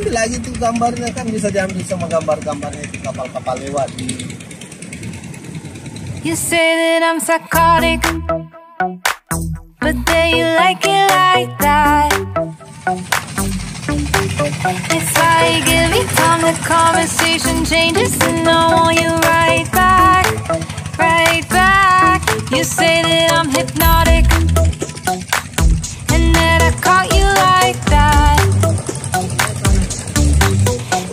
ambil lagi tuh gambarnya, kan bisa diambil sama gambar-gambarnya itu kapal-kapal lewat di. You say that I'm psychotic, but then you like it like that. It's like every time the conversation changes, and I want you right back, right back. You say that I'm hypnotic, and that I caught you like that.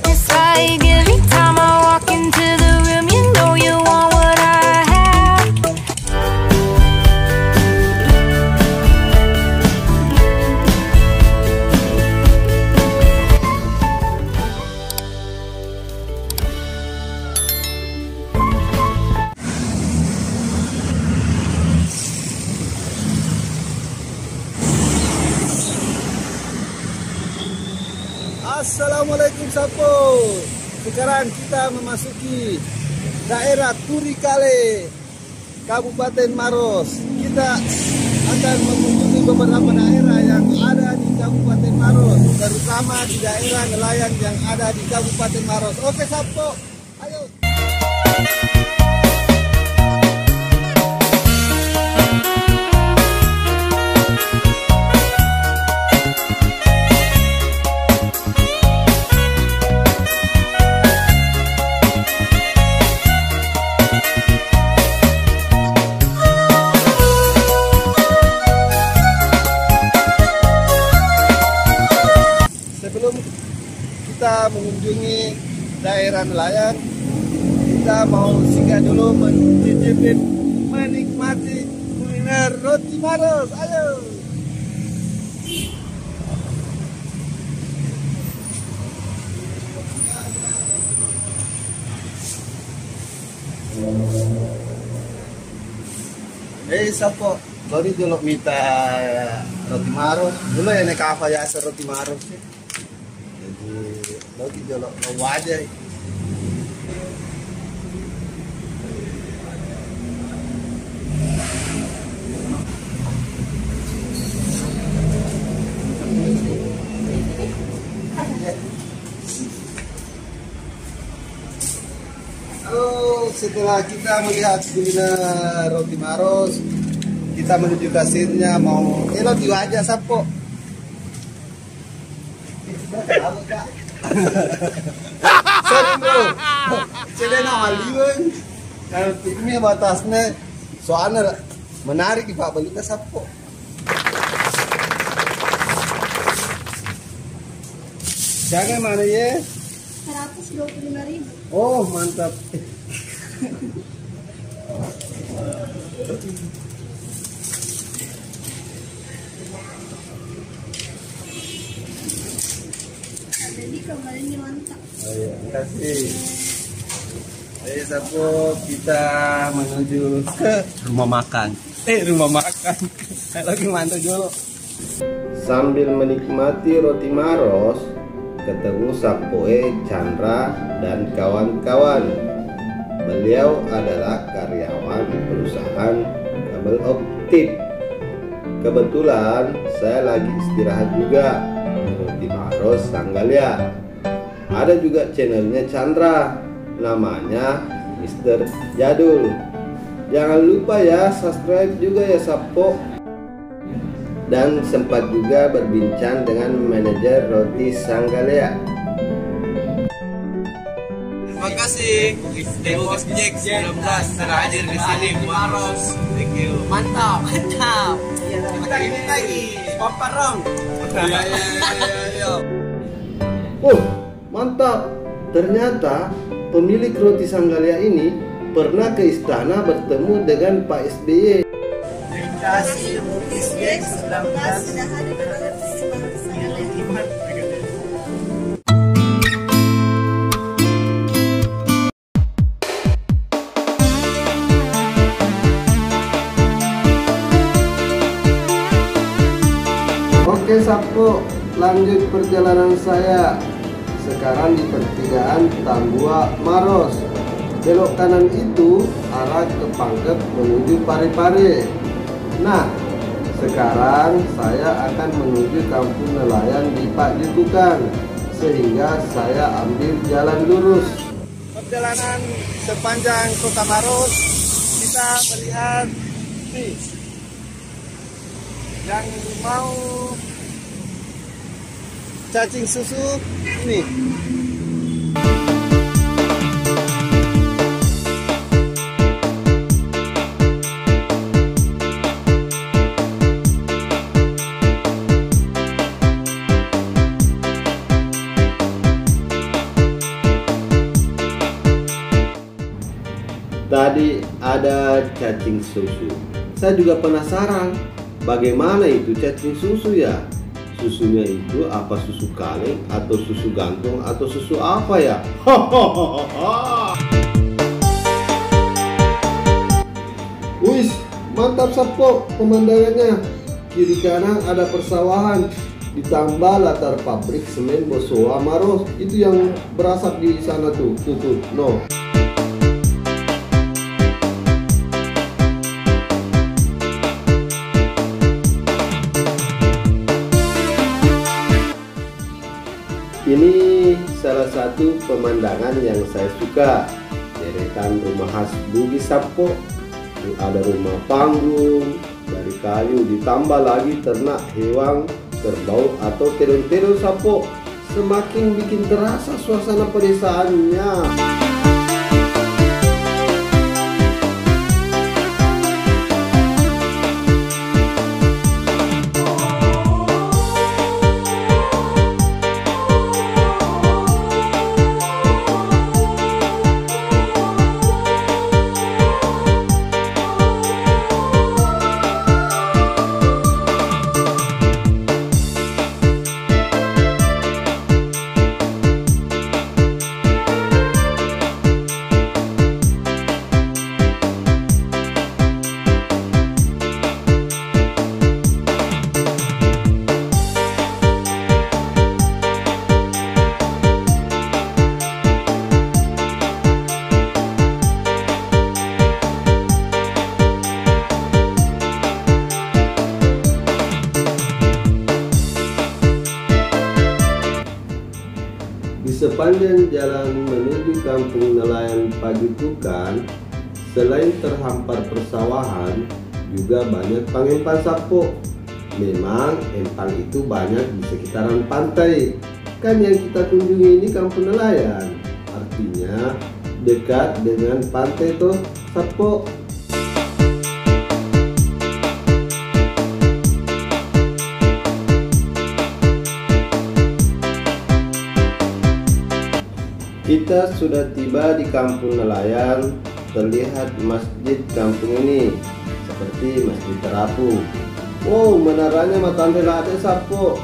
It's like every time I walk into the room, you know you want what I have. Assalamualaikum Sapo. Sekarang kita memasuki daerah Turikale, Kabupaten Maros. Kita akan mengunjungi beberapa daerah yang ada di Kabupaten Maros, terutama di daerah nelayan yang ada di Kabupaten Maros. Oke Sapo, ayo. Sebelum kita mengunjungi daerah nelayan, kita mau singgah dulu mencicipi, menikmati kuliner roti Maros. Ayo. Sapo, baru dulu minta roti Maros. Dulu ya naik apa ya roti Maros sih. Roti jolok wajah. Setelah kita melihat kuliner roti Maros, kita menuju kasirnya mau roti wajah Sapo. Sorry bro, saya nak aliun. Kalau ini batasnya soalnya menarik Pak, beli ke Sapo. Jangan mana ya? 125.000. Oh mantap. Jadi kembalinya mantap. Oh iya, terima kasih. Ayo Sapo, kita menuju ke rumah makan. Rumah makan. Lagi mantap dulu. Sambil menikmati roti Maros, ketemu Sapoe Chandra dan kawan-kawan. Beliau adalah karyawan perusahaan kabel optik. Kebetulan saya lagi istirahat juga di Roti Maros Sanggalia. Ada juga channelnya Chandra, namanya Mr. Jadul. Jangan lupa ya subscribe juga ya Sapo. Dan sempat juga berbincang dengan manajer Roti Sanggalia. Terima kasih Dewos Jack 19 telah hadir di sini Maros. Thank you. Mantap, mantap. Kita ini lagi Paparong. Oh, mantap. Ternyata pemilik Roti Sanggalia ini pernah ke istana bertemu dengan Pak SBY. Kasih Bukis Jack 19 sudah hadir di Maros Sanggalia. Oke Sapo, lanjut perjalanan saya. Sekarang di pertigaan Tambua Maros. Belok kanan itu arah ke Pangkep menuju Parepare. Nah, sekarang saya akan menuju kampung nelayan di Pak Jutukan. sehingga saya ambil jalan lurus. Perjalanan sepanjang Kota Maros kita melihat nih yang mau cacing susu ini. Tadi ada cacing susu. Saya juga penasaran, bagaimana itu cacing susu ya? Susunya itu apa susu kaleng atau susu gantung atau susu apa ya? Wis, mantap Sapo pemandangannya. Kiri kanan ada persawahan, ditambah latar pabrik semen Bosowa Maros. Itu yang berasap di sana tuh, no. Ini salah satu pemandangan yang saya suka, deretan rumah khas Bugis Sapo. Ada rumah panggung dari kayu, ditambah lagi ternak hewan kerbau atau terong-terong Sapo. Semakin bikin terasa suasana pedesaannya. Di sepanjang jalan menuju Kampung Nelayan Pagetukan, selain terhampar persawahan, juga banyak pengempang Sapo. Memang empang itu banyak di sekitaran pantai. Kan yang kita kunjungi ini Kampung Nelayan, artinya dekat dengan pantai toh Sapo. Kita sudah tiba di Kampung Nelayan. Terlihat masjid kampung ini seperti Masjid Terapung. Wow, menaranya matande lade Sapo.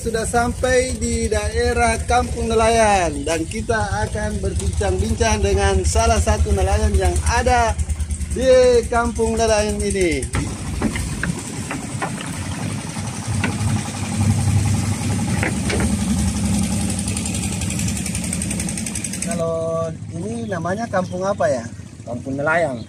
Sudah sampai di daerah Kampung Nelayan dan kita akan berbincang-bincang dengan salah satu nelayan yang ada di Kampung Nelayan ini. Kalau ini namanya kampung apa ya? Kampung Nelayan.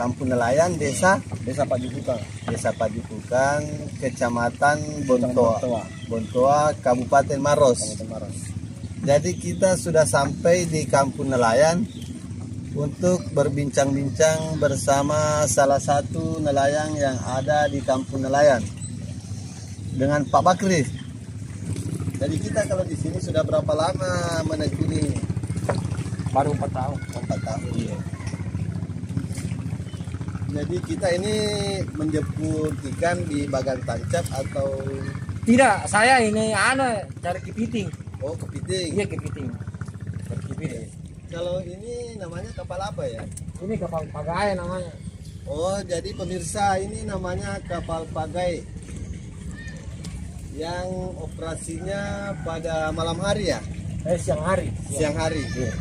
Kampung Nelayan, Desa Pajukukan. Desa Pajukukan, Kecamatan Bontoa, Bontoa. Bontoa, Kabupaten Maros. Kabupaten Maros. Jadi kita sudah sampai di Kampung Nelayan untuk berbincang-bincang bersama salah satu nelayan yang ada di Kampung Nelayan dengan Pak Bakri. Jadi kita kalau di sini sudah berapa lama menekuni? Baru 4 tahun. 4 tahun. Iya. Jadi kita ini menjemput ikan di Bagan Tancap atau Tidak, saya ini cari kepiting. oh kepiting. Iya, kepiting. Cari kepiting. Kalau ini namanya kapal apa ya? Ini kapal pagai namanya. Oh, jadi pemirsa ini namanya kapal pagai yang operasinya pada malam hari ya? Siang hari. Siang hari. Iya.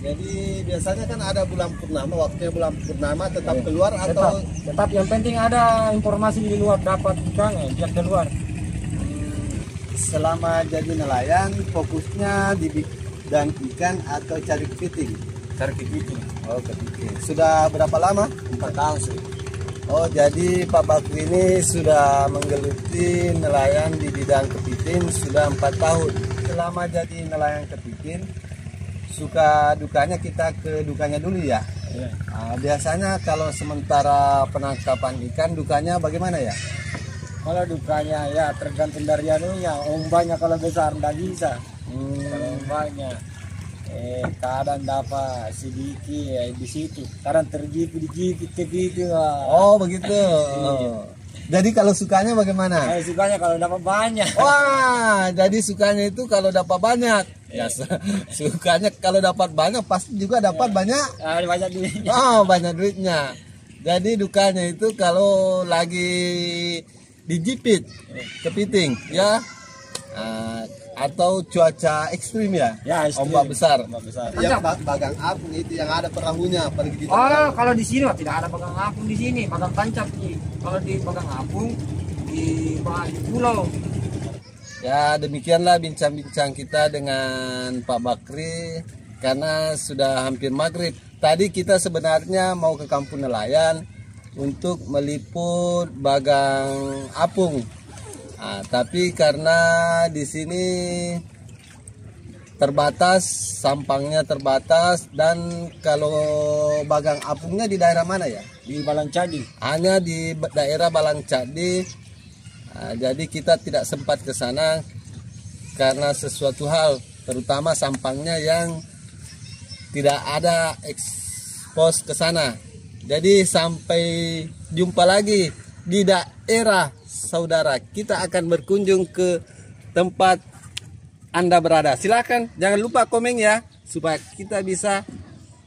Jadi biasanya kan ada bulan purnama, waktunya bulan purnama tetap keluar atau Tetap yang penting ada informasi di luar dapat ikannya, biar keluar. selama jadi nelayan fokusnya di bidang ikan atau cari kepiting? Cari kepiting. Oh, kepiting. Sudah berapa lama? 4 tahun sih. Oh, jadi Pak Bakri ini sudah menggeluti nelayan di bidang kepiting sudah 4 tahun. Selama jadi nelayan kepiting, suka dukanya kita ke dukanya dulu ya. Iya. Nah, biasanya kalau sementara penangkapan ikan dukanya bagaimana ya? Kalau dukanya ya tergantung dari anunya, ombaknya kalau besar nggak bisa. Kalau ombaknya kadang dapat sedikit ya di situ, kadang tergigit kepiting. Oh begitu. Jadi kalau sukanya bagaimana? Sukanya kalau dapat banyak. Wah, jadi sukanya itu kalau dapat banyak. Ya, sukanya kalau dapat banyak pasti juga dapat banyak. Banyak duitnya. Oh, banyak duitnya. Jadi dukanya itu kalau lagi dijipit kepiting ya, atau cuaca ekstrim ya, Ya, ekstrim. ombak besar. Ombak besar. Ya, bagang apung itu yang ada perahunya pergi di Oh, kalau di sini mah tidak ada bagang apung di sini, bagang tancap nih. Kalau di bagang apung di pulau. Ya, demikianlah bincang-bincang kita dengan Pak Bakri karena sudah hampir maghrib. Tadi kita sebenarnya mau ke Kampung Nelayan untuk meliput bagang apung. Nah, tapi karena di sini terbatas, sampangnya terbatas, dan kalau bagang apungnya di daerah mana ya? Di Balancadi. Hanya di daerah Balancadi. Nah, jadi kita tidak sempat ke sana karena sesuatu hal, terutama sampangnya yang tidak ada ekspos ke sana. Jadi sampai jumpa lagi di daerah saudara. Kita akan berkunjung ke tempat Anda berada. Silakan jangan lupa komen ya supaya kita bisa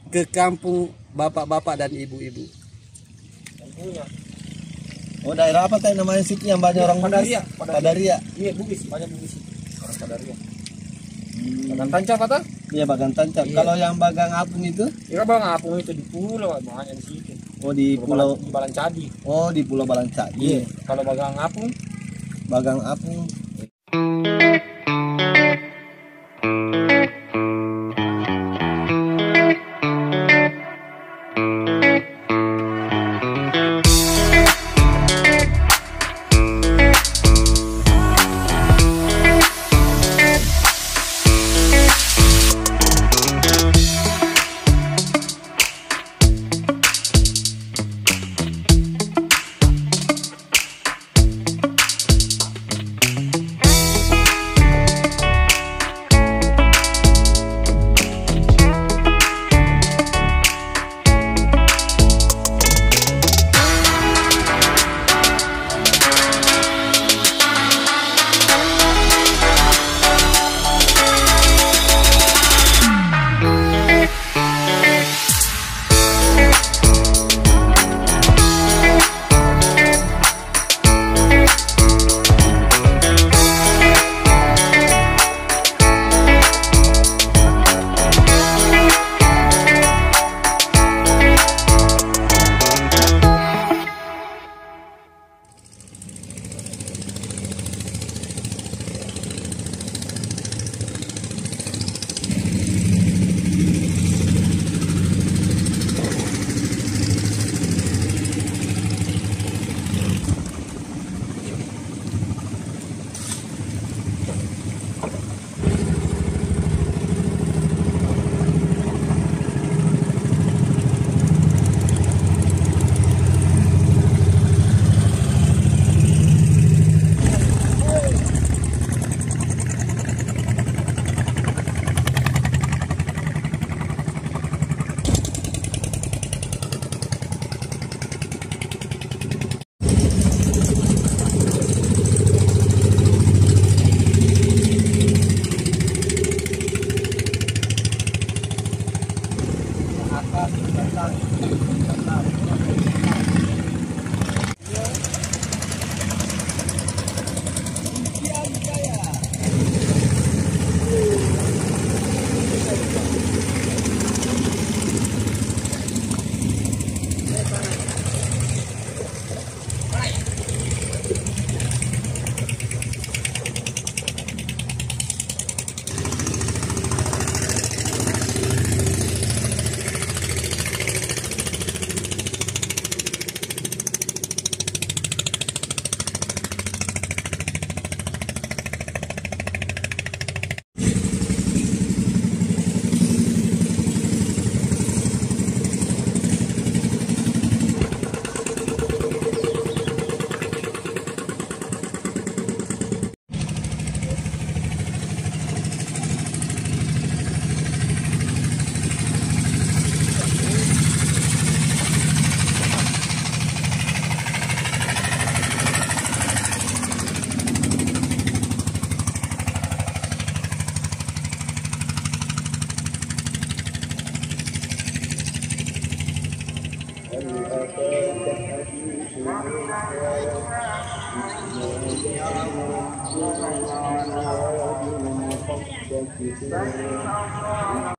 ke kampung bapak-bapak dan ibu-ibu. Oh, daerah apa tadi namanya situ yang banyak orang Padaria. Padaria. Iya, Bugis, banyak Bugis. Orang Padaria. Bagang tancap apa? Iya, bagang tancap. Iya. Kalau yang bagang apung itu? Ya bagang apung itu di pulau, makanya di situ. Oh, di pulau. Di Balancadi. Oh, di Pulau Balancadi. Iya. Kalau bagang apung Bagang apung.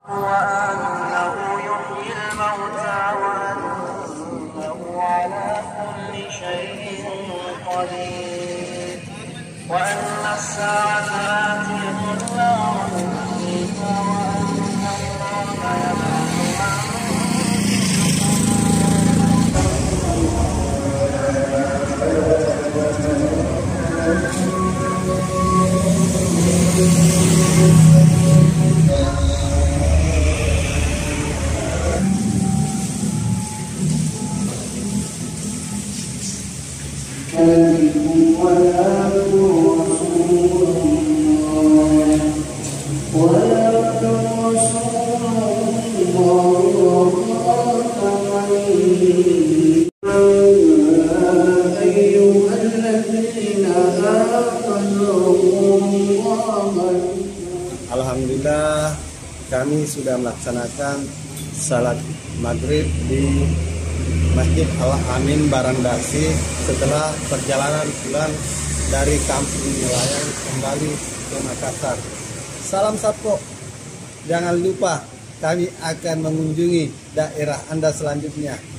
وأنه يحيي الموتى وأنه على كل شيء قدير وأن الساعة آتية لا ريب فيها وأن الله يبعث Alhamdulillah kami sudah melaksanakan salat maghrib di Masjid Al-Amin Barandasi setelah perjalanan pulang dari kampung nelayan kembali ke Makassar. Salam Satpo, jangan lupa kami akan mengunjungi daerah Anda selanjutnya.